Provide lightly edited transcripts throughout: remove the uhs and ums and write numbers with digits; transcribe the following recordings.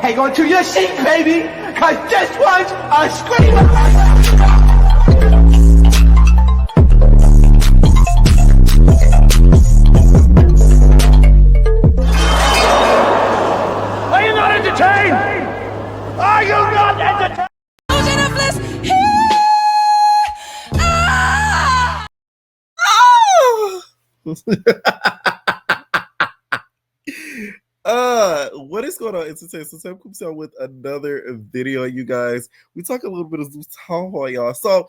hang on to your seat, baby, cause this one's a screamer. Are you not entertained? Are you not entertained? What is going on? It's so Sam comes out with another video, you guys. We talk a little bit of Thee Stallion, y'all. So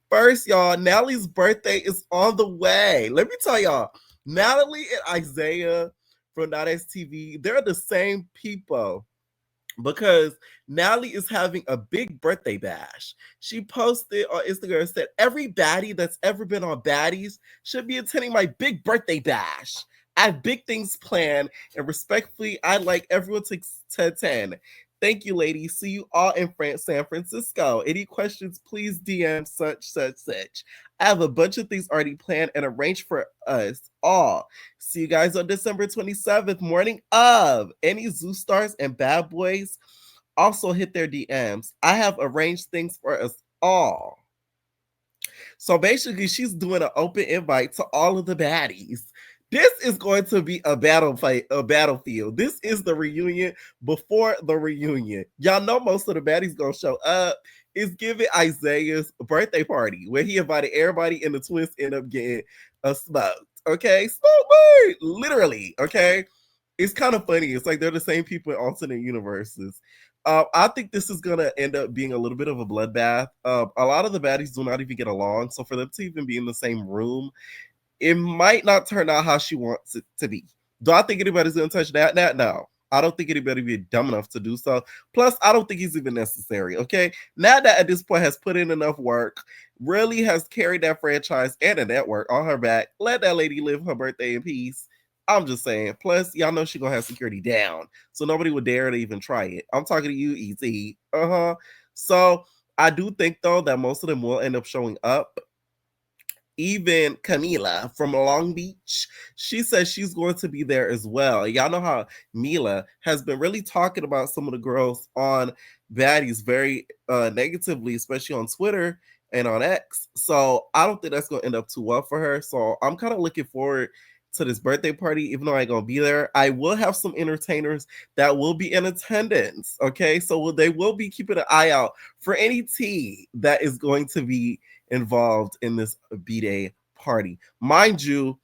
first, y'all, Natalie's birthday is on the way. Let me tell y'all, Natalie and Isaiah from .stv, they're the same people because Natalie is having a big birthday bash. She posted on Instagram and said, every baddie that's ever been on Baddies should be attending my big birthday bash. I have big things planned, and respectfully, I'd like everyone to attend. Thank you, ladies. See you all in San Francisco. Any questions, please DM such. I have a bunch of things already planned and arranged for us all. See you guys on December 27th, morning of. Any Zoo Stars and Bad Boys also hit their DMs. I have arranged things for us all. So basically, she's doing an open invite to all of the baddies. This is going to be a battlefield. This is the reunion before the reunion. Y'all know most of the baddies gonna show up. It's giving Isaiah's birthday party where he invited everybody and the twins end up getting smoked. Okay, smoke, literally. Okay, it's kind of funny. It's like they're the same people in alternate universes. I think this is gonna end up being a little bit of a bloodbath. A lot of the baddies do not even get along, so for them to even be in the same room, it might not turn out how she wants it to be. Do I think anybody's going to touch that? No. I don't think anybody would be dumb enough to do so. Plus, I don't think he's even necessary, okay? Now that at this point has put in enough work, really has carried that franchise and the network on her back, let that lady live her birthday in peace. I'm just saying. Plus, y'all know she's going to have security down, so nobody would dare to even try it. I'm talking to you, ET. So, I do think, though, that most of them will end up showing up. Even Camila from Long Beach, she says she's going to be there as well. Y'all know how Mila has been really talking about some of the girls on Baddies very negatively, especially on Twitter and on X. So I don't think that's going to end up too well for her. So I'm kind of looking forward to this birthday party, even though I ain't going to be there. I will have some entertainers that will be in attendance. Okay, so they will be keeping an eye out for any tea that is going to be involved in this B-Day party. Mind you,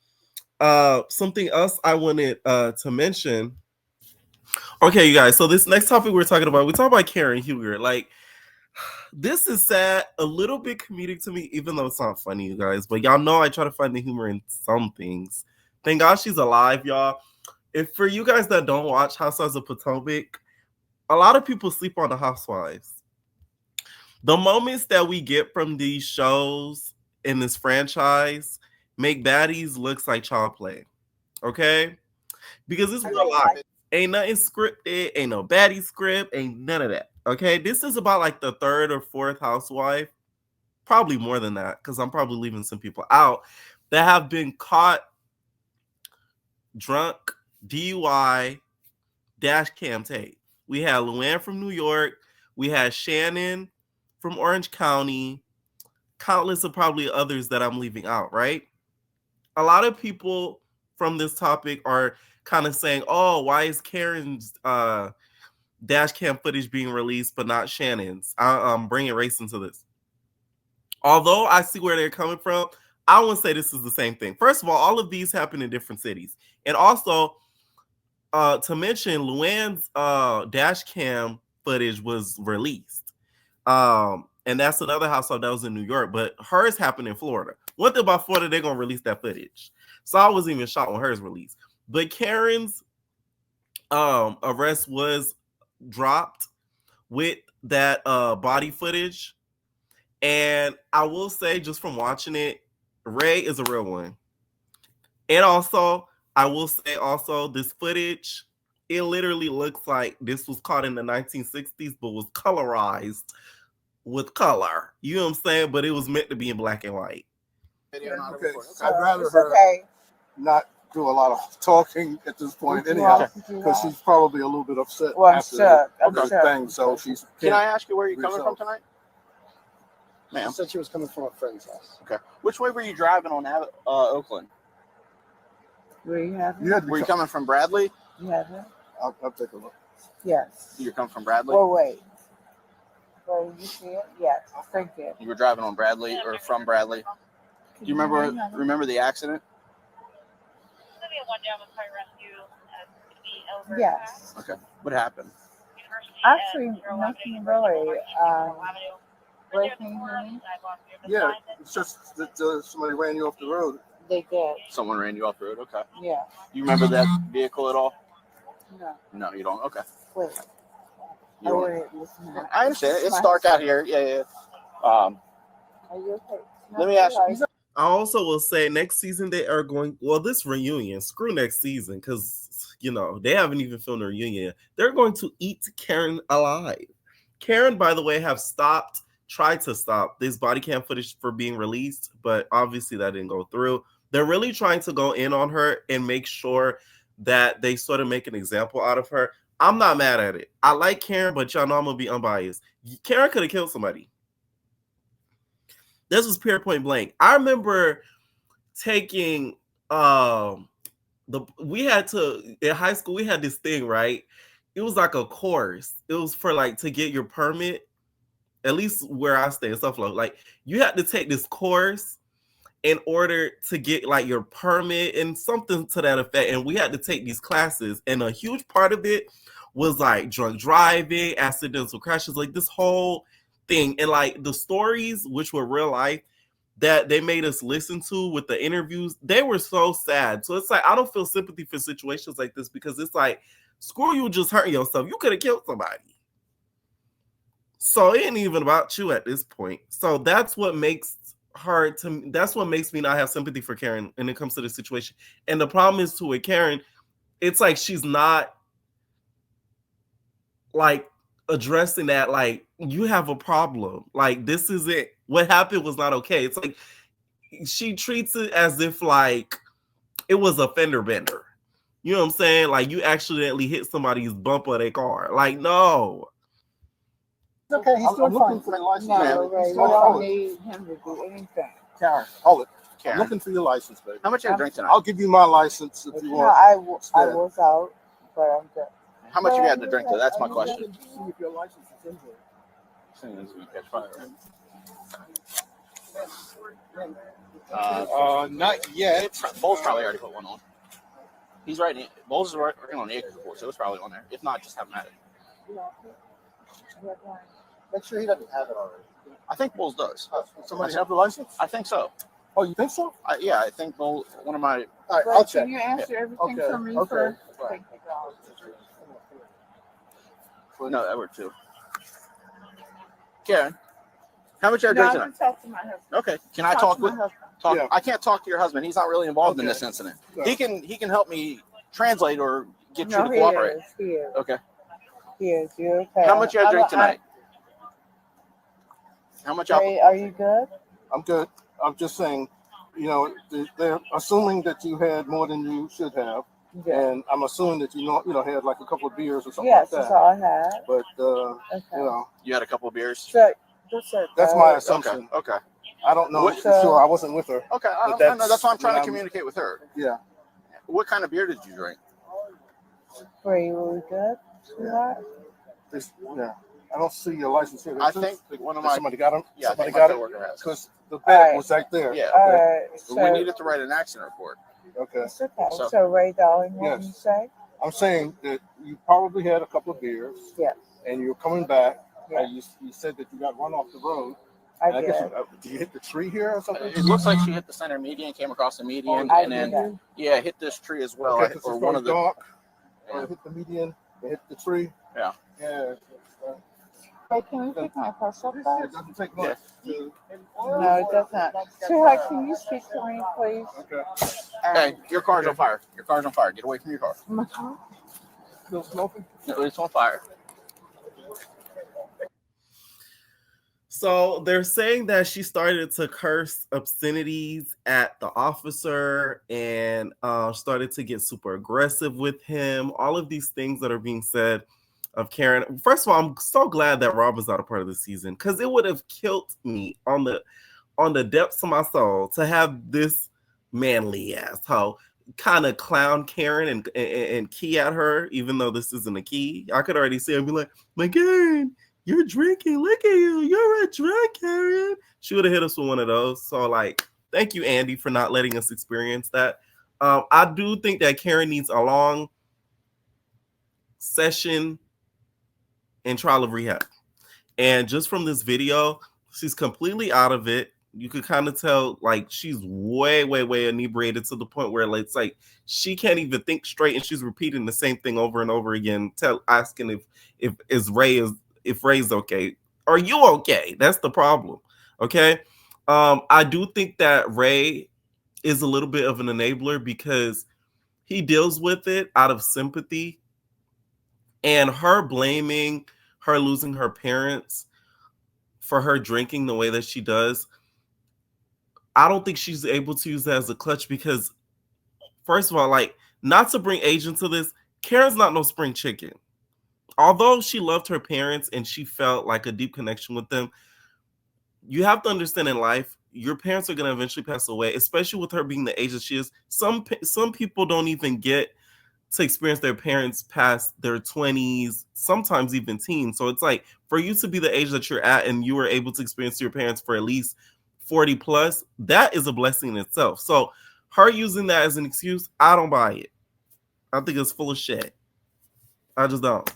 something else I wanted to mention. Okay, you guys, so this next topic we talk about Karen Huger. Like, this is sad, a little bit comedic to me, even though it's not funny, you guys. But y'all know I try to find the humor in some things. Thank God she's alive, y'all. If for you guys that don't watch Housewives of Potomac, a lot of people sleep on the Housewives. The moments that we get from these shows in this franchise make baddies looks like child play. Okay? Because it's real life. Ain't nothing scripted, ain't no baddie script, ain't none of that. Okay? This is about like the third or fourth housewife, probably more than that, because I'm probably leaving some people out that have been caught drunk, DUI, dash cam tape. We had Luann from New York, we had Shannon from Orange County, countless of probably others that I'm leaving out, right? A lot of people from this topic are kind of saying, oh, why is Karen's dash cam footage being released but not Shannon's? I'm bringing race into this. Although I see where they're coming from, I wouldn't say this is the same thing. First of all of these happen in different cities. And also, to mention, Luann's dash cam footage was released. And that's another household that was in New York, but hers happened in Florida. One thing about Florida, they're gonna release that footage. So I wasn't even shocked when hers released. But Karen's arrest was dropped with that body footage. And I will say, just from watching it, Ray is a real one. And also, I will say also, this footage, it literally looks like this was caught in the 1960s, but was colorized with color. You know what I'm saying? But it was meant to be in black and white. Okay. I'd rather her not do a lot of talking at this point, Would you anyhow, like to do because that? she's probably a little bit upset Well, I'm after shook. I'm the shook. thing. So she's. Can I ask you where you're coming yourself. from tonight? Ma'am. She said she was coming from a friend's house. Okay. Which way were you driving on Oakland? Where you have You it? had to Were you come. coming from Bradley? You have it? I'll take a look. Yes. You're coming from Bradley? Well, wait. Well, you see it? Yes. Thank you. You were driving on Bradley or from Bradley? Do you remember the accident? Yes. Okay. What happened? Actually, nothing really. Ray, can you hear me? Yeah, it's just that somebody ran you off the road. They did. Someone ran you off the road? Okay. Yeah. You remember that vehicle at all? No. No, you don't? Okay. Wait. You don't. wouldn't listen to that. I understand. It's dark out here. Yeah. Are you okay? Let me ask you. I also will say next season they are going, well, this reunion, screw next season, because, you know, they haven't even filmed a reunion yet. They're going to eat Karen alive. Karen, by the way, tried to stop this body cam footage for being released, but obviously that didn't go through. They're really trying to go in on her and make sure that they sort of make an example out of her. I'm not mad at it. I like Karen, but y'all know I'm going to be unbiased. Karen could have killed somebody. This was pure point blank. I remember taking we had to in high school, we had this thing, right? It was like a course. It was for like to get your permit, at least where I stay in Suffolk. Like you had to take this course in order to get like your permit and something to that effect. And we had to take these classes, and a huge part of it was like drunk driving, accidental crashes, like this whole thing. And like the stories, which were real life, that they made us listen to with the interviews, they were so sad. So it's like, I don't feel sympathy for situations like this, because it's like, screw you just hurting yourself. You could have killed somebody. So it ain't even about you at this point. So that's what makes that's what makes me not have sympathy for Karen when it comes to the situation. And the problem is too with Karen, it's like she's not like addressing that, like, you have a problem. Like, this is it. What happened was not okay. It's like she treats it as if like it was a fender bender. You know what I'm saying? Like you accidentally hit somebody's bumper of their car. Like, no. Okay, he's I'm doing looking fine. for your license. No, man. Ray, He's we doing don't fine. need him to do anything. Karen, hold it. I'm Karen. looking for your license, baby. How much you drink tonight? I'll give you my license if you No, want. I was out, but I'm good. How much you had to drink to? That's my question. See if your license is in here. Soon as we catch fire, Not yet. Bowles probably already put one on. He's writing. Bowles is working on the acres report, so it's probably on there. If not, just have him at it. Make sure he doesn't have it already. I think Bowles does. Somebody have the license? I think so. Oh, you think so? Yeah, I think Bowles, one of my. All right, Ray, I'll check. can you answer everything Okay, for me okay. first? Right. Thank you. No, Edward too. Karen, how much you No, drink I tonight? can talk to my husband. Okay, can I Talk talk to my with? husband. Talk. Yeah. I can't talk to your husband. He's not really involved in Okay. this incident. Yeah. He can help me translate or get you No, to he cooperate. is. He is. Okay. He is. You okay? How much you had to drink tonight? How much alcohol? Ray, are you good? I'm good. I'm just saying, you know, they're assuming that you had more than you should have, Yeah. and I'm assuming that you know had like a couple of beers or something Yes, like that's that. all I had. But Okay. you know, You had a couple of beers. So, that's my Okay. assumption. Okay. I don't know What- for sure. I wasn't with her. Okay. I But know that's why I'm trying to that's- communicate with her. Yeah. What kind of beer did you drink? Ray, were we good? Sweetheart? Yeah. I don't see your license here. I think one of my. Somebody got him. Yeah, I Somebody think my got it. coworker has. Because the All bag right. was right there. Yeah. All Okay. right. But we needed to write an accident report. Okay. It's okay. So- So, Ray, darling, what Yes. did you say? I'm saying that you probably had a couple of beers. Yes. And you're coming back. Yeah. And you said that you got run off the road. I And guess did. did you hit the tree here or something? It looks like she hit the center median, came across the median, I and did then that. hit this tree as well, Okay, 'cause or it's one of the. dark. Yeah. Hit the median. Hit the tree. Yeah. Yeah. Ray, can you pick my purse up, It guys? doesn't take much. to- No, it doesn't. Sweetheart, can you speak to me, please? Okay. Hey, your car's on fire. Your car's on fire. Get away from your car. My car? Still smoking? No, it's on fire. So they're saying that she started to curse obscenities at the officer and started to get super aggressive with him. All of these things that are being said of Karen. First of all, I'm so glad that Rob was not a part of the season because it would have killed me on the depths of my soul to have this manly ass hoe kind of clown Karen and key at her, even though this isn't a key. I could already see her be like, my Karen, you're drinking. Look at you. You're a drunk, Karen. She would have hit us with one of those. So, like, thank you, Andy, for not letting us experience that. I do think that Karen needs a long session in trial of rehab. And just from this video, she's completely out of it. You could kind of tell, like, she's way, way, way inebriated to the point where it's like she can't even think straight, and she's repeating the same thing over and over again, asking if Ray's okay. Are you okay? That's the problem. Okay. I do think that Ray is a little bit of an enabler because he deals with it out of sympathy, and her blaming her losing her parents for her drinking the way that she does. I don't think she's able to use that as a clutch because, first of all, like, not to bring age into this, Karen's not no spring chicken. Although she loved her parents and she felt like a deep connection with them, you have to understand in life, your parents are going to eventually pass away, especially with her being the age that she is. Some people don't even get to experience their parents past their 20s, sometimes even teens. So it's like, for you to be the age that you're at and you were able to experience your parents for at least 40 plus, that is a blessing in itself. So her using that as an excuse, I don't buy it. I think it's full of shit. I just don't.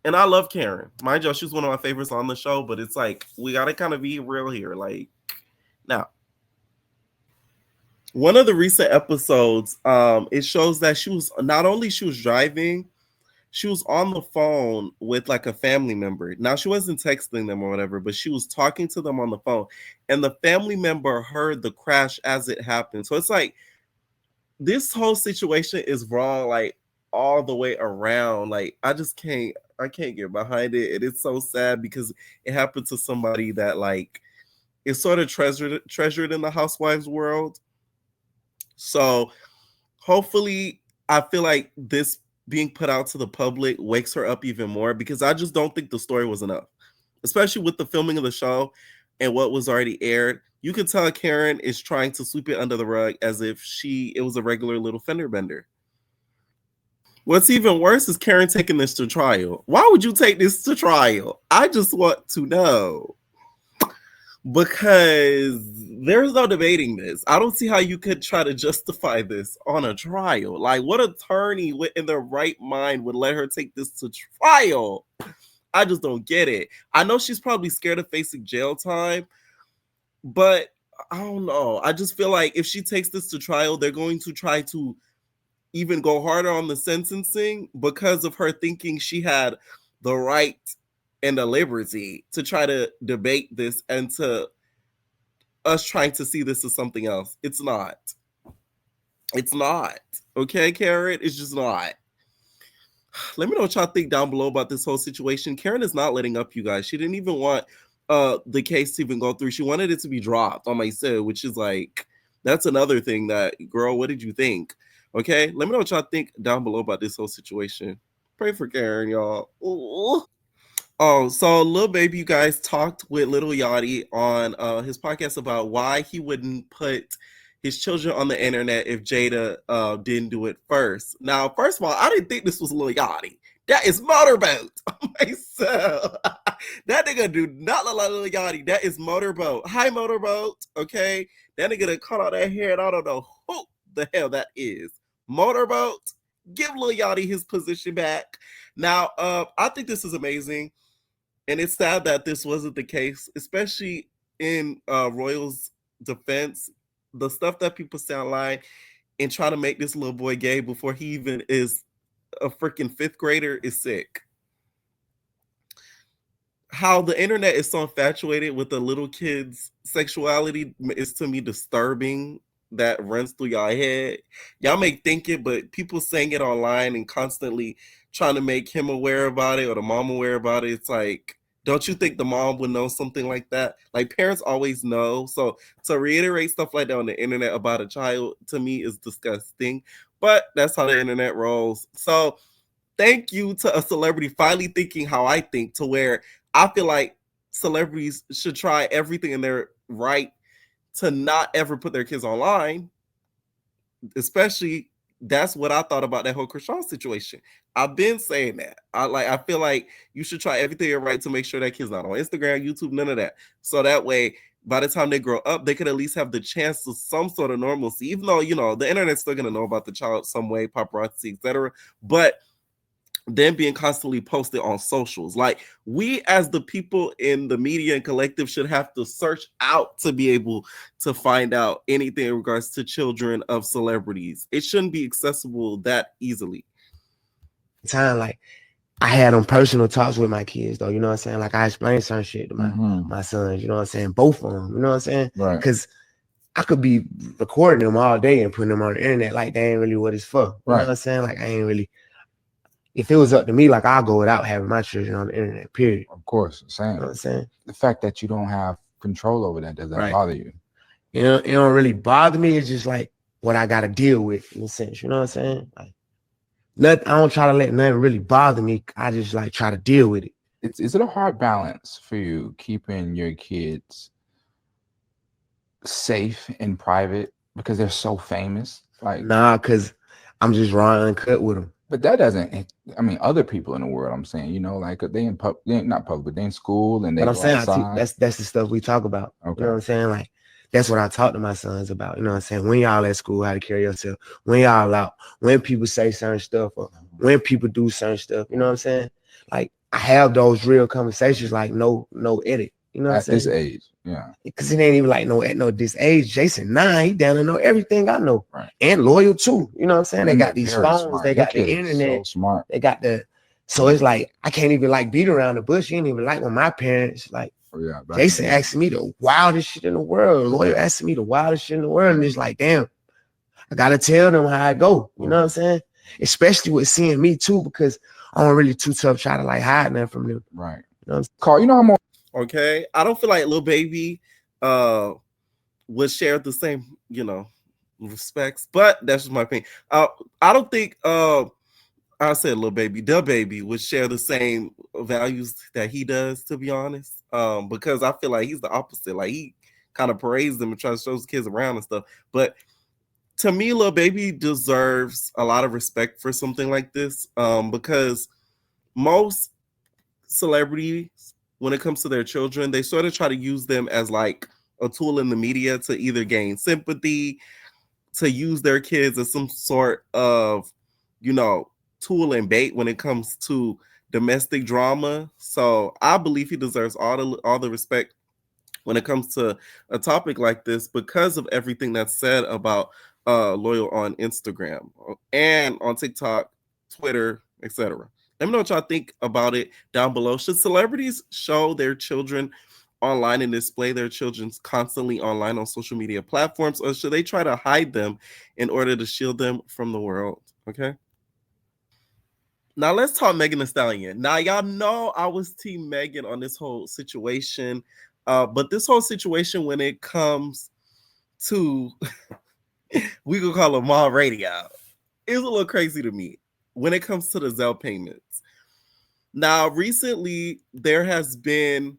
And I love Karen. Mind you, she's one of my favorites on the show, but it's like, we got to kind of be real here. Like, now, one of the recent episodes, it shows that she was driving, she was on the phone with like a family member. Now, she wasn't texting them or whatever, but she was talking to them on the phone, and the family member heard the crash as it happened. So it's like, this whole situation is wrong, like, all the way around. Like, I can't get behind it. And it's so sad because it happened to somebody that, like, is sort of treasured in the housewives world. So hopefully, I feel like this being put out to the public wakes her up even more, because I just don't think the story was enough, especially with the filming of the show and what was already aired. You could tell Karen is trying to sweep it under the rug as if it was a regular little fender bender. What's even worse is Karen taking this to trial. Why would you take this to trial? I just want to know. Because there's no debating this. I don't see how you could try to justify this on a trial. Like, what attorney in their right mind would let her take this to trial? I just don't get it. I know she's probably scared of facing jail time, but I don't know. I just feel like if she takes this to trial, they're going to try to even go harder on the sentencing because of her thinking she had the right and the liberty to try to debate this, and to us trying to see this as something else. It's not. It's not. Okay, Karen? It's just not. Let me know what y'all think down below about this whole situation. Karen is not letting up, you guys. She didn't even want the case to even go through. She wanted it to be dropped on my set, which is like, that's another thing that, girl, what did you think? Okay, let me know what y'all think down below about this whole situation. Pray for Karen, y'all. Ooh. Oh, so Lil Baby, you guys, talked with Lil Yachty on his podcast about why he wouldn't put his children on the internet if Jada didn't do it first. Now, first of all, I didn't think this was Lil Yachty. That is Motorboat. Myself. That nigga do not look like Lil Yachty. That is Motorboat. Hi, Motorboat. Okay, that nigga done cut all that hair, and I don't know who the hell that is. Motorboat, give Lil Yachty his position back. Now, I think this is amazing. And it's sad that this wasn't the case, especially in Royal's defense. The stuff that people say online and try to make this little boy gay before he even is a freaking fifth grader is sick. How the internet is so infatuated with the little kids' sexuality is, to me, disturbing. That runs through y'all head. Y'all may think it, but people saying it online and constantly trying to make him aware about it or the mom aware about it, it's like, Don't you think the mom would know something like that? Like parents always know. So to reiterate stuff like that on the internet about a child to me is disgusting. But that's how the internet rolls. So thank you to a celebrity finally thinking how I think, to where I feel like celebrities should try everything in their right to not ever put their kids online. Especially, that's what I thought about that whole Krishan situation. I've been saying that. I feel like you should try everything you're right to make sure that kid's not on Instagram, YouTube, none of that. So that way, by the time they grow up, they could at least have the chance to some sort of normalcy. Even though the internet's still gonna know about the child some way, paparazzi, etc. But them being constantly posted on socials. Like, we as the people in the media and collective should have to search out to be able to find out anything in regards to children of celebrities. It shouldn't be accessible that easily. Time, like, I had them personal talks with my kids, though. You know what I'm saying? Like, I explained certain shit to my sons. You know what I'm saying? Both of them. You know what I'm saying? Right. Because I could be recording them all day and putting them on the internet like they ain't really what it's for. You know what I'm saying? Like, I ain't really. If it was up to me, like, I'll go without having my children on the internet, period. Of course, same. You know what I'm saying? The fact that you don't have control over that doesn't bother you. You know, it don't really bother me. It's just like what I got to deal with in a sense. You know what I'm saying? Like, I don't try to let nothing really bother me. I just like try to deal with it. Is it a hard balance for you keeping your kids safe and private because they're so famous? Like, nah, because I'm just raw and uncut with them. But that doesn't. I mean, other people in the world. I'm saying, like they ain't not public, but they in school and they. But I'm saying outside. that's the stuff we talk about. Okay. You know what I'm saying? Like, that's what I talk to my sons about. You know what I'm saying? When y'all at school, how to carry yourself. When y'all out. When people say certain stuff, or when people do certain stuff. You know what I'm saying? Like, I have those real conversations. Like, no edit. You know what I'm saying? At this age, yeah. Because it ain't even like no this age. Jason 9, he down to know everything I know. Right. And loyal too. You know what I'm saying? They got these phones, smart. they got the internet. So smart. They got so it's like I can't even like beat around the bush. You ain't even like when my parents like Jason asking me the wildest shit in the world. Loyal asking me the wildest shit in the world. And it's like, damn, I gotta tell them how I go. You know what I'm saying? Especially with seeing me too, because I'm really too tough try to like hide nothing from them. Right. You know, Carl, you know how more. Okay, I don't feel like Lil Baby would share the same, respects, but that's just my opinion. I don't think I said Lil Baby, the Baby would share the same values that he does, to be honest. Because I feel like he's the opposite. Like, he kind of parades them and tries to show his kids around and stuff. But to me, Lil Baby deserves a lot of respect for something like this. Because most celebrities, when it comes to their children, they sort of try to use them as like a tool in the media to either gain sympathy, to use their kids as some sort of, tool and bait when it comes to domestic drama. So I believe he deserves all the respect when it comes to a topic like this because of everything that's said about Loyal on Instagram and on TikTok, Twitter, etc. Let me know what y'all think about it down below. Should celebrities show their children online and display their children constantly online on social media platforms, or should they try to hide them in order to shield them from the world? Okay. Now let's talk Megan Thee Stallion. Now y'all know I was Team Megan on this whole situation, but this whole situation when it comes to, we could call it mall radio, is a little crazy to me when it comes to the Zelle payments. Now, recently, there has been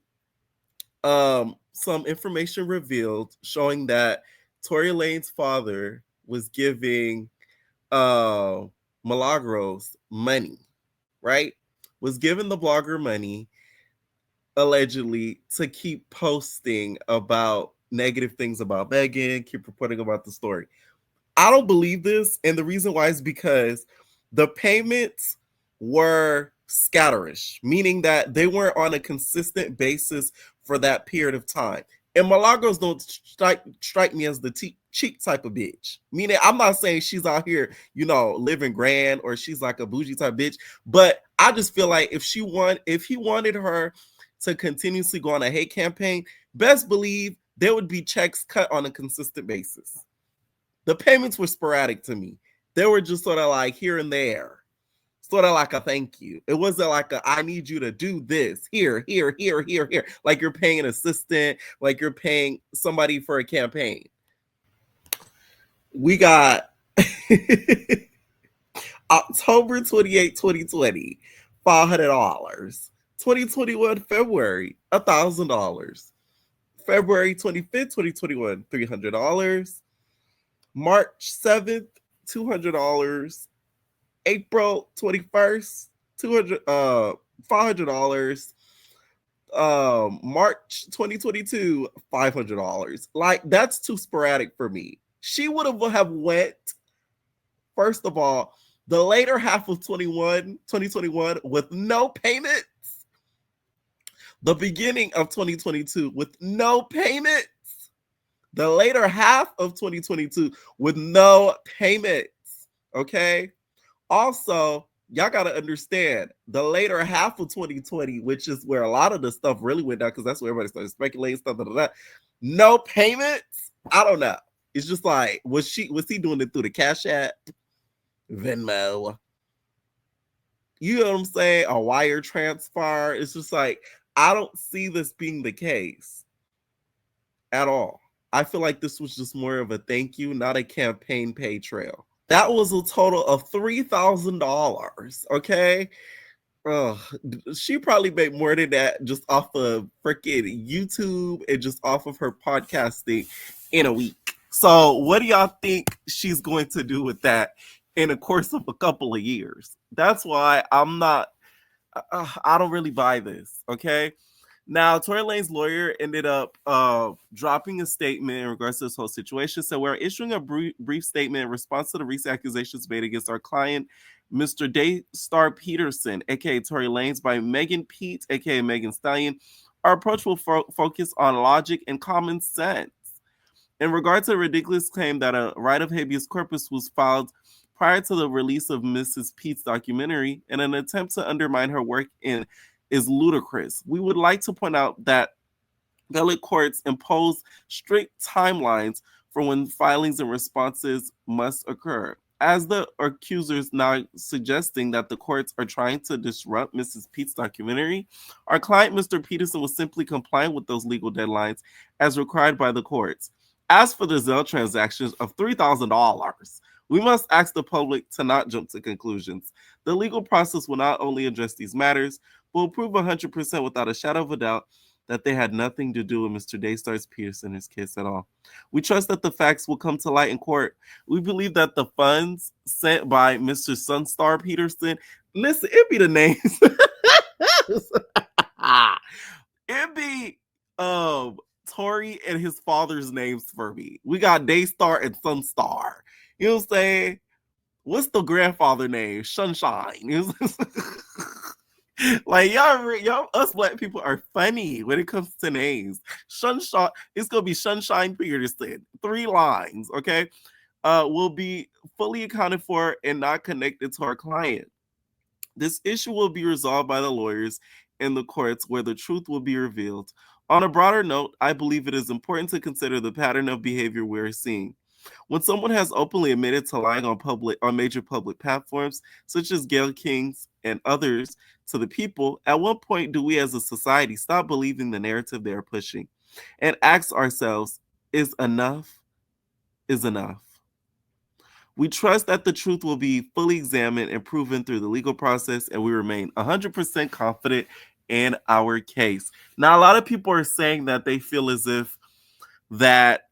some information revealed showing that Tory Lane's father was giving Milagros money, right? Was giving the blogger money, allegedly, to keep posting about negative things about Megan, keep reporting about the story. I don't believe this, and the reason why is because the payments were scatterish, meaning that they weren't on a consistent basis for that period of time. And Milagros don't strike me as the cheap type of bitch. Meaning, I'm not saying she's out here, living grand, or she's like a bougie type bitch, but I just feel like if he wanted her to continuously go on a hate campaign, best believe there would be checks cut on a consistent basis. The payments were sporadic to me. They were just sort of like here and there. Sort of like a thank you. It wasn't like a I need you to do this here. Like you're paying an assistant, like you're paying somebody for a campaign. We got October 28, 2020, $500. 2021, February, $1,000. February 25th, 2021, $300. March 7th, $200. April 21st, $500. March 2022, $500. Like, that's too sporadic for me. She would have went, first of all, the later half of 2021 with no payments. The beginning of 2022 with no payments. The later half of 2022 with no payments. Okay? Also, y'all got to understand the later half of 2020, which is where a lot of the stuff really went down because that's where everybody started speculating stuff. No payments? I don't know. It's just like, was he doing it through the Cash App, Venmo? You know what I'm saying? A wire transfer? It's just like, I don't see this being the case at all. I feel like this was just more of a thank you, not a campaign pay trail. That was a total of $3,000. Okay. She probably made more than that just off of freaking YouTube and just off of her podcasting in a week. So what do y'all think she's going to do with that in the course of a couple of years? That's why I don't really buy this. Okay. Now, Tory Lanez lawyer ended up dropping a statement in regards to this whole situation. So we're issuing a brief statement in response to the recent accusations made against our client, Mr. Daystar Peterson, aka Tory Lanez, by Megan Pete, aka Megan Stallion. Our approach will focus on logic and common sense. In regard to the ridiculous claim that a right of habeas corpus was filed prior to the release of Mrs. Pete's documentary in an attempt to undermine her work is ludicrous. We would like to point out that appellate courts impose strict timelines for when filings and responses must occur. As the accusers now suggesting that the courts are trying to disrupt Mrs. Pete's documentary, our client, Mr. Peterson, was simply complying with those legal deadlines as required by the courts. As for the Zelle transactions of $3,000, we must ask the public to not jump to conclusions. The legal process will not only address these matters, but will prove 100% without a shadow of a doubt that they had nothing to do with Mr. Daystar Peterson's case at all. We trust that the facts will come to light in court. We believe that the funds sent by Mr. Sunstar Peterson, listen, it be the names. It be Tory and his father's names for me. We got Daystar and Sunstar. You know what I'm saying? What's the grandfather name? Sunshine. Like y'all, us black people are funny when it comes to names. Sunshine, it's gonna be Sunshine Peterson. 3 lines, okay? Will be fully accounted for and not connected to our client. This issue will be resolved by the lawyers in the courts where the truth will be revealed. On a broader note, I believe it is important to consider the pattern of behavior we're seeing. When someone has openly admitted to lying on major public platforms, such as Gayle King's and others, to the people, at what point do we as a society stop believing the narrative they are pushing and ask ourselves, is enough? We trust that the truth will be fully examined and proven through the legal process, and we remain 100% confident in our case. Now, a lot of people are saying that they feel as if that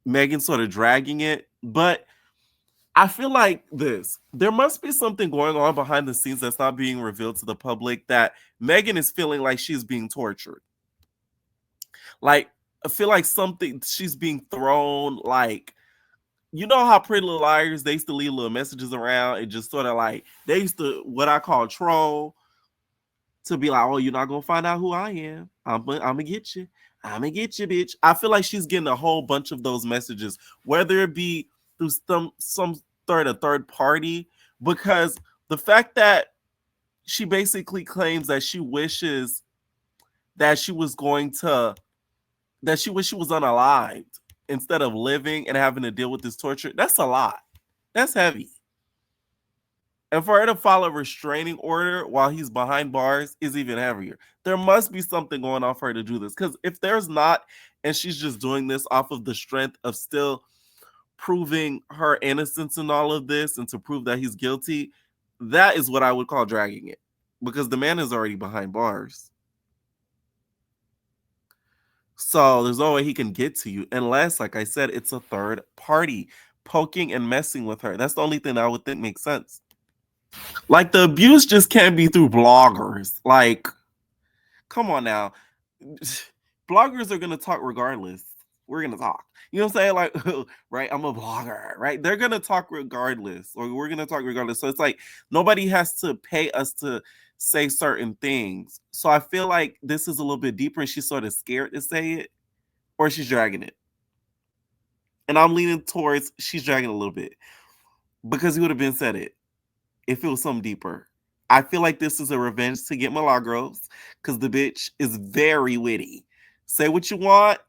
Megan's sort of dragging it, but I feel like there must be something going on behind the scenes that's not being revealed to the public, that Megan is feeling like she's being tortured. Like, I feel like she's being thrown, like, you know how Pretty Little Liars, they used to leave little messages around and just sort of like, they used to, what I call troll, to be like, oh, you're not going to find out who I am. I'm going to get you. I'm going to get you, bitch. I feel like she's getting a whole bunch of those messages, whether it be through some third party, because the fact that she basically claims that she wishes that she was she was unalived instead of living and having to deal with this torture, that's a lot. That's heavy. And for her to file a restraining order while he's behind bars is even heavier. There must be something going on for her to do this. Because if there's not, and she's just doing this off of the strength of still proving her innocence in all of this and to prove that he's guilty, that is what I would call dragging it. Because the man is already behind bars. So there's no way he can get to you unless, like I said, it's a third party poking and messing with her. That's the only thing I would think makes sense. Like, the abuse just can't be through bloggers. Like, come on now. Bloggers are going to talk regardless. We're going to talk. You know what I'm saying? Like, right? I'm a blogger, right? They're going to talk regardless, or we're going to talk regardless. So it's like nobody has to pay us to say certain things. So I feel like this is a little bit deeper and she's sort of scared to say it, or she's dragging it. And I'm leaning towards she's dragging a little bit because he would have been said it if it was something deeper. I feel like this is a revenge to get Milagros because the bitch is very witty. Say what you want.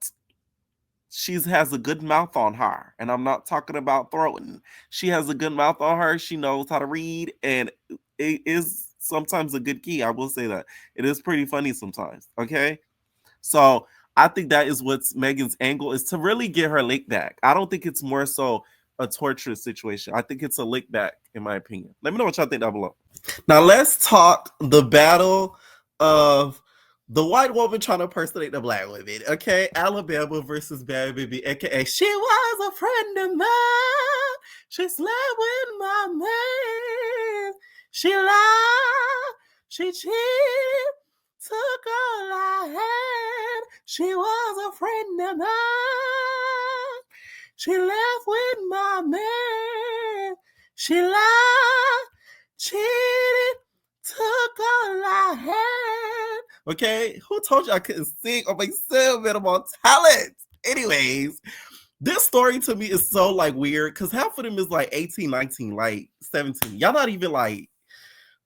She has a good mouth on her. And I'm not talking about throwing. She has a good mouth on her. She knows how to read. And it is sometimes a good key. I will say that. It is pretty funny sometimes. Okay? So I think that is what's Megan's angle, is to really get her lick back. I don't think it's more so a torturous situation. I think it's a lick back, in my opinion. Let me know what y'all think down below. Now let's talk the battle of the white woman trying to impersonate the black women. Okay, Alabama versus Babie, aka she was a friend of mine. She slept with my man. She lied. She cheated. Took all I had. She was a friend of mine. She left with my man. She lied, cheated, took all I had. Okay, who told you I couldn't sing on my minimum talent? Anyways, this story to me is so like weird because half of them is like 18, 19, like 17. Y'all not even like,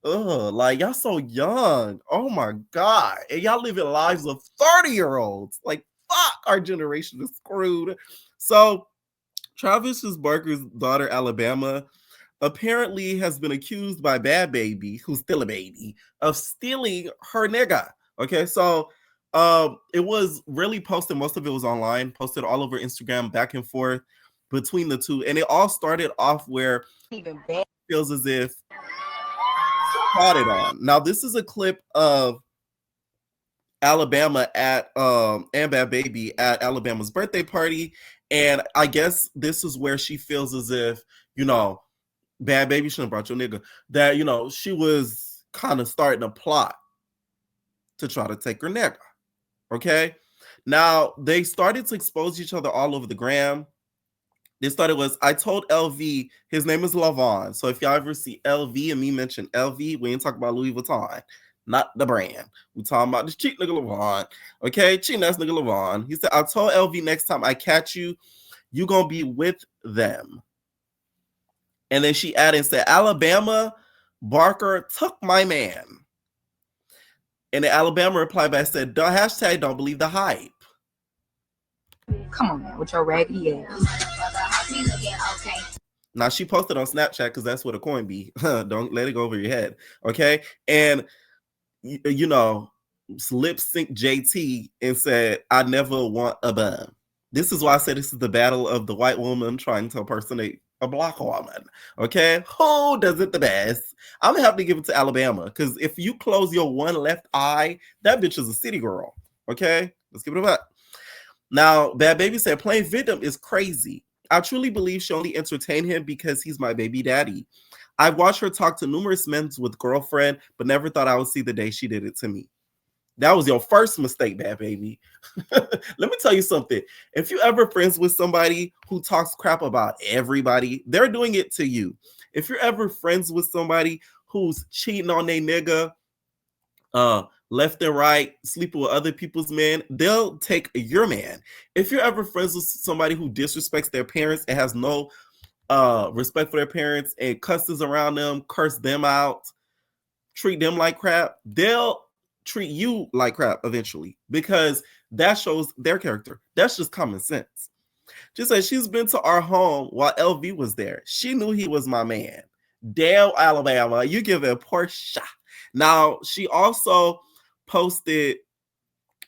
like y'all so young. Oh my God. And y'all living lives of 30-year-olds. Like, fuck, our generation is screwed. So Travis Barker's daughter, Alabama, apparently has been accused by Bhad Babie, who's still a baby, of stealing her nigga. Okay, so it was really posted. Most of it was online, posted all over Instagram, back and forth between the two. And it all started off where even Bad feels as if caught it on. Now, this is a clip of Alabama at and Bhad Babie at Alabama's birthday party. And I guess this is where she feels as if, you know, Bhad Babie shouldn't have brought your nigga. That, you know, she was kind of starting a plot to try to take her nigga. Okay? Now, they started to expose each other all over the gram. They started was, I told LV, his name is Lavon. So if y'all ever see LV and me mention LV, we ain't talking about Louis Vuitton. Not the brand. We talking about this cheap nigga Lavon. Okay? Cheap ass nigga Lavon. He said, I told LV next time I catch you, you gonna be with them. And then she added and said, Alabama, Barker took my man. And then Alabama replied back and said, hashtag don't believe the hype. Come on now, with your raggedy ass. Now she posted on Snapchat because that's what a coin be. Don't let it go over your head. Okay. And you know, lip sync JT and said, I never want a bum. This is why I said this is the battle of the white woman trying to impersonate a black woman. Okay, who does it the best? I'm gonna have to give it to Alabama because if you close your one left eye, that bitch is a city girl. Okay, let's give it a back. Now, Bhad Babie said playing victim is crazy. I truly believe she only entertained him because he's my baby daddy. I've watched her talk to numerous men with girlfriend, but never thought I would see the day she did it to me. That was your first mistake, Bhad Babie. Let me tell you something. If you ever friends with somebody who talks crap about everybody, they're doing it to you. If you're ever friends with somebody who's cheating on their nigga, left and right, sleeping with other people's men, they'll take your man. If you're ever friends with somebody who disrespects their parents and has no respect for their parents and cusses around them, curse them out, treat them like crap, they'll treat you like crap eventually because that shows their character. That's just common sense. Just like she's been to our home while LV was there. She knew he was my man. Damn, Alabama, you giving Portia. Now, she also posted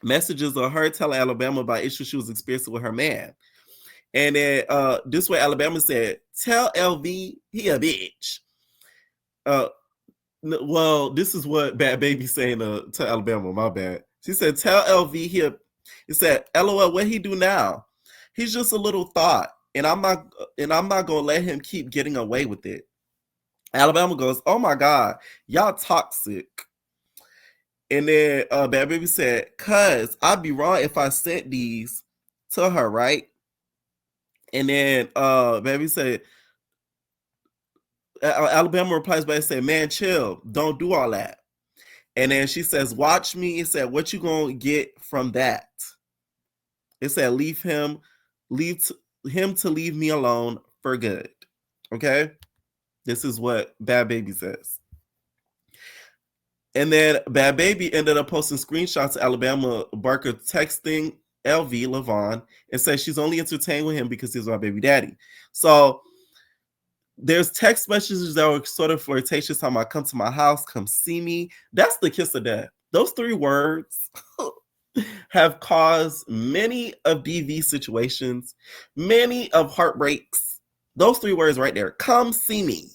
messages of her telling Alabama about issues she was experiencing with her man. And then this way Alabama said, tell LV he a bitch. Well, this is what Bad Baby saying to Alabama, my bad. She said, tell LV he said, LOL, what he do now? He's just a little thought, and I'm not gonna let him keep getting away with it. Alabama goes, oh my God, y'all toxic. And then Bad Baby said, cuz I'd be wrong if I sent these to her, right? And then Baby said, Alabama replies back and said, man, chill, don't do all that. And then she says, watch me. It said, what you gonna get from that? It said, leave him to leave me alone for good. Okay? This is what Bad Baby says. And then Bad Baby ended up posting screenshots of Alabama Barker texting LV Levon and says she's only entertained with him because he's my baby daddy. So there's text messages that were sort of flirtatious. How I come to my house, come see me. That's the kiss of death. Those 3 words have caused many of DV situations, many of heartbreaks. Those 3 words right there, come see me.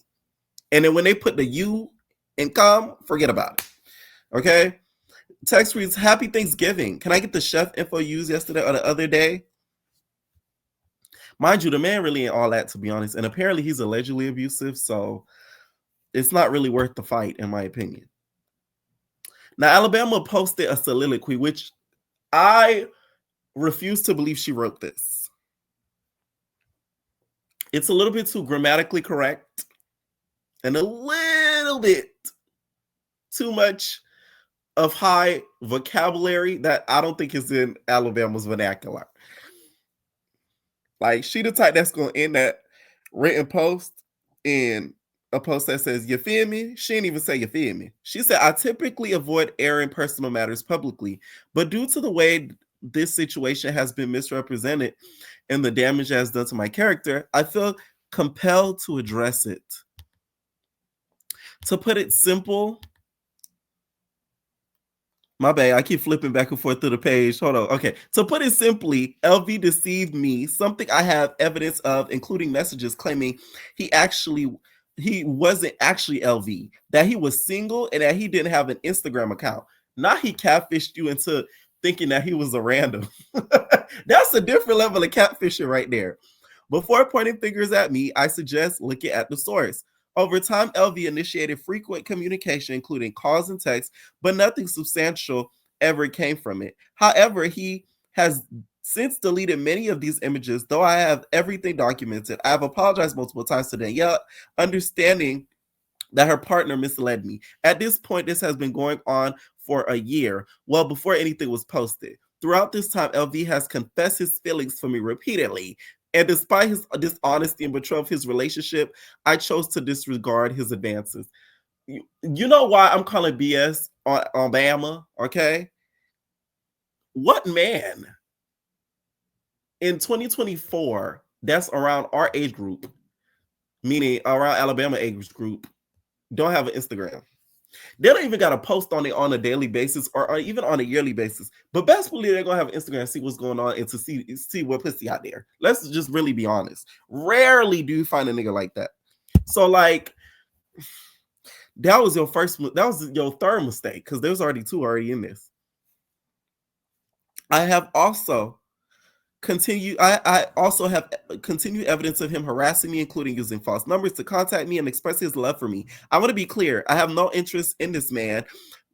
And then when they put the you and come, forget about it. Okay? Text reads, happy Thanksgiving. Can I get the chef info used yesterday or the other day? Mind you, the man really ain't all that, to be honest. And apparently he's allegedly abusive, so it's not really worth the fight, in my opinion. Now, Alabama posted a soliloquy, which I refuse to believe she wrote this. It's a little bit too grammatically correct and a little bit too much of high vocabulary that I don't think is in Alabama's vernacular. Like, she the type that's going to end that written post in a post that says, you feel me? She didn't even say, you feel me? She said, I typically avoid airing personal matters publicly, but due to the way this situation has been misrepresented and the damage it has done to my character, I feel compelled to address it. To put it simple, my bad, I keep flipping back and forth through the page. Hold on. Okay. To put it simply, LV deceived me, something I have evidence of, including messages claiming he wasn't actually LV, that he was single and that he didn't have an Instagram account. Not he catfished you into thinking that he was a random. That's a different level of catfishing right there. Before pointing fingers at me, I suggest looking at the source. Over time, LV initiated frequent communication, including calls and texts, but nothing substantial ever came from it. However, he has since deleted many of these images, though I have everything documented. I have apologized multiple times to Danielle, understanding that her partner misled me. At this point, this has been going on for a year, well before anything was posted. Throughout this time, LV has confessed his feelings for me repeatedly. And despite his dishonesty and betrayal of his relationship, I chose to disregard his advances. You know why I'm calling BS on Bama, okay? What man in 2024 that's around our age group, meaning around Alabama age group, don't have an Instagram? They don't even got to post on it on a daily basis or even on a yearly basis. But best believe they're going to have an Instagram, see what's going on, and to see what pussy out there. Let's just really be honest. Rarely do you find a nigga like that. So, like, that was your third mistake, because there's already 2 already in this. I also have continued evidence of him harassing me, including using false numbers to contact me and express his love for me. I want to be clear. I have no interest in this man,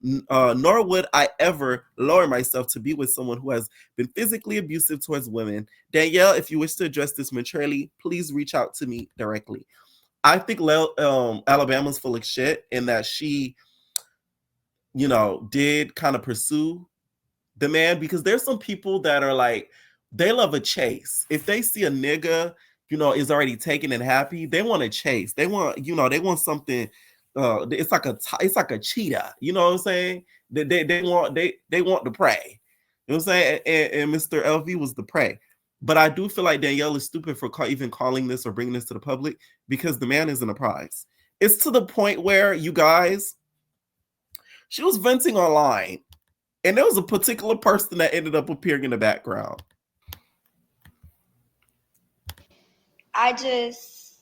nor would I ever lower myself to be with someone who has been physically abusive towards women. Danielle, if you wish to address this maturely, please reach out to me directly. I think Alabama's full of shit in that she, did kind of pursue the man, because there's some people that are like, they love a chase. If they see a nigga, is already taken and happy, they want to chase. They want, they want something. It's like a cheetah. You know what I'm saying? They want the prey. You know what I'm saying? And Mr. LV was the prey. But I do feel like Danielle is stupid for even calling this or bringing this to the public, because the man isn't a prize. it's to the point where, you guys, she was venting online, and there was a particular person that ended up appearing in the background. I just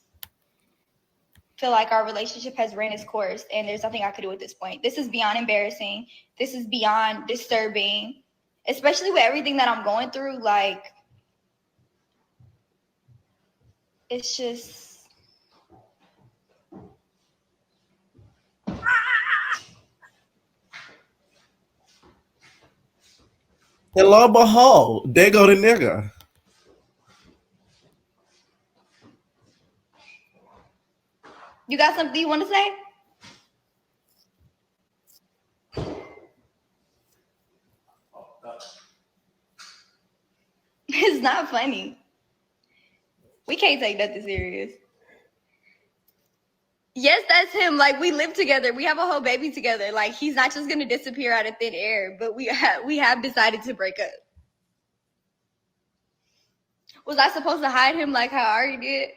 feel like our relationship has ran its course, and there's nothing I could do at this point. This is beyond embarrassing. This is beyond disturbing, especially with everything that I'm going through. Like, it's just... And lo and behold, there go the nigga. You got something you want to say? It's not funny. We can't take nothing serious. Yes, that's him. Like, we live together. We have a whole baby together. Like, he's not just gonna disappear out of thin air. But we have decided to break up. Was I supposed to hide him like how I already did?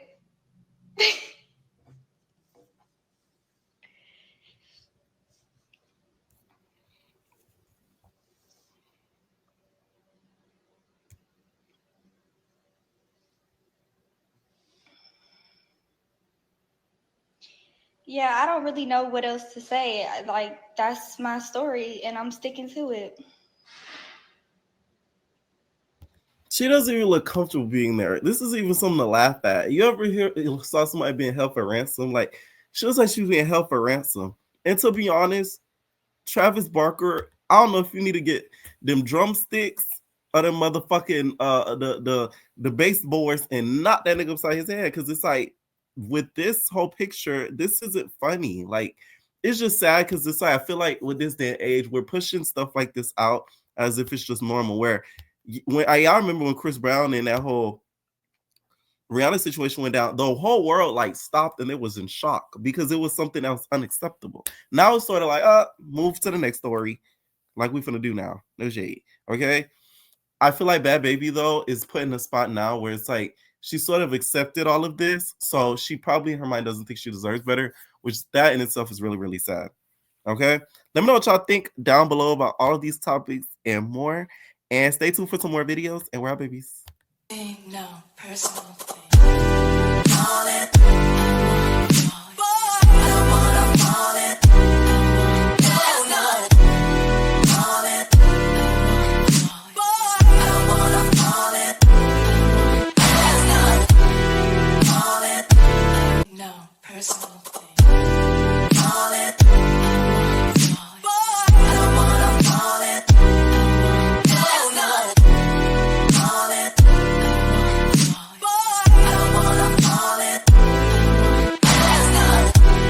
Yeah, I don't really know what else to say. Like, that's my story, and I'm sticking to it. She doesn't even look comfortable being there. This is even something to laugh at. You ever saw somebody being held for ransom? Like, she looks like she was being held for ransom. And to be honest, Travis Barker, I don't know if you need to get them drumsticks or them motherfucking the baseboards and knock that nigga upside his head, because it's like, with this whole picture, this isn't funny. Like, it's just sad, because it's like, I feel like with this day and age, we're pushing stuff like this out as if it's just normal. Where when I remember when Chris Brown and that whole Rihanna situation went down, the whole world like stopped and it was in shock, because it was something that was unacceptable. Now it's sort of like, move to the next story, like we finna do now. No shade, okay? I feel like Bhad Babie though is put in a spot now where it's like, she sort of accepted all of this, so she probably in her mind doesn't think she deserves better, which that in itself is really, really sad. Okay? Let me know what y'all think down below about all of these topics and more. And stay tuned for some more videos, and we're out, babies. No personal thing. No personal thing.